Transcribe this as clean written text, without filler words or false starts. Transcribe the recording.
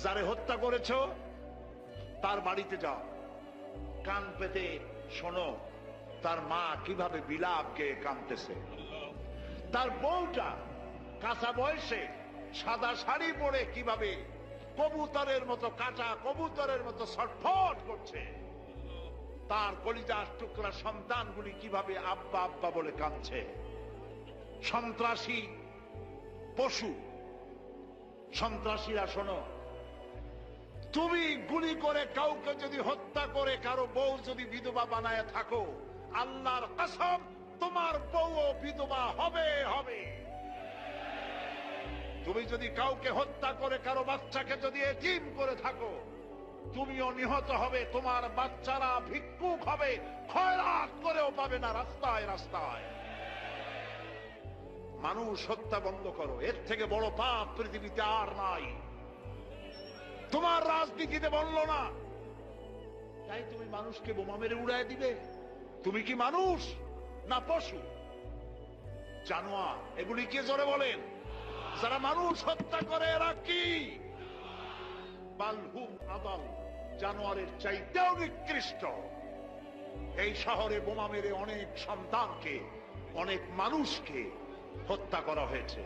যারে হত্যা করেছ তার বাড়িতে যাও, কান পেতে শোনো তার মা কিভাবে বিলাপ গেয়ে কাঁদতেছে। তার বউটা কাঁচা বয়সে সাদা শাড়ি পরে কিভাবে কবুতরের মতো, কাঁচা কবুতরের মতো ছটফট করছে। তার কলিজার টুকরা সন্তানগুলি কিভাবে আব্বা আব্বা বলে কাঁদছে। সন্ত্রাসী পশু, সন্ত্রাসীরা শোনো, তুমি গুলি করে কাউকে যদি হত্যা করে কারো বউ যদি বিধবা বানায় থাকো, আল্লাহর কসম তোমার বউও বিধবা হবে হবে। তুমি যদি কাউকে হত্যা করে কারো বাচ্চাকে যদি এতিম করে থাকো, তুমিও নিহত হবে, তোমার বাচ্চারা ভিক্ষুক হবে, খয়রাত করেও পাবে না রাস্তায় রাস্তায়। মানুষ হত্যা বন্ধ করো, এর থেকে বড় পাপ পৃথিবীতে আর নাই। তোমার রাজনীতিতে বললো না তাই তুমি মানুষকে বোমা মেরে উড়াই দিবে? তুমি কি মানুষ না পশু, জানোয়ার? এগুলি কে জোরে বলেন? যারা মানুষ হত্যা করে এরা কি? বালহুম আদাল, জানোয়ারের চাইতেও নিকৃষ্ট। এই শহরে বোমা মেরে অনেক সন্তানকে, অনেক মানুষকে হত্যা করা হয়েছে।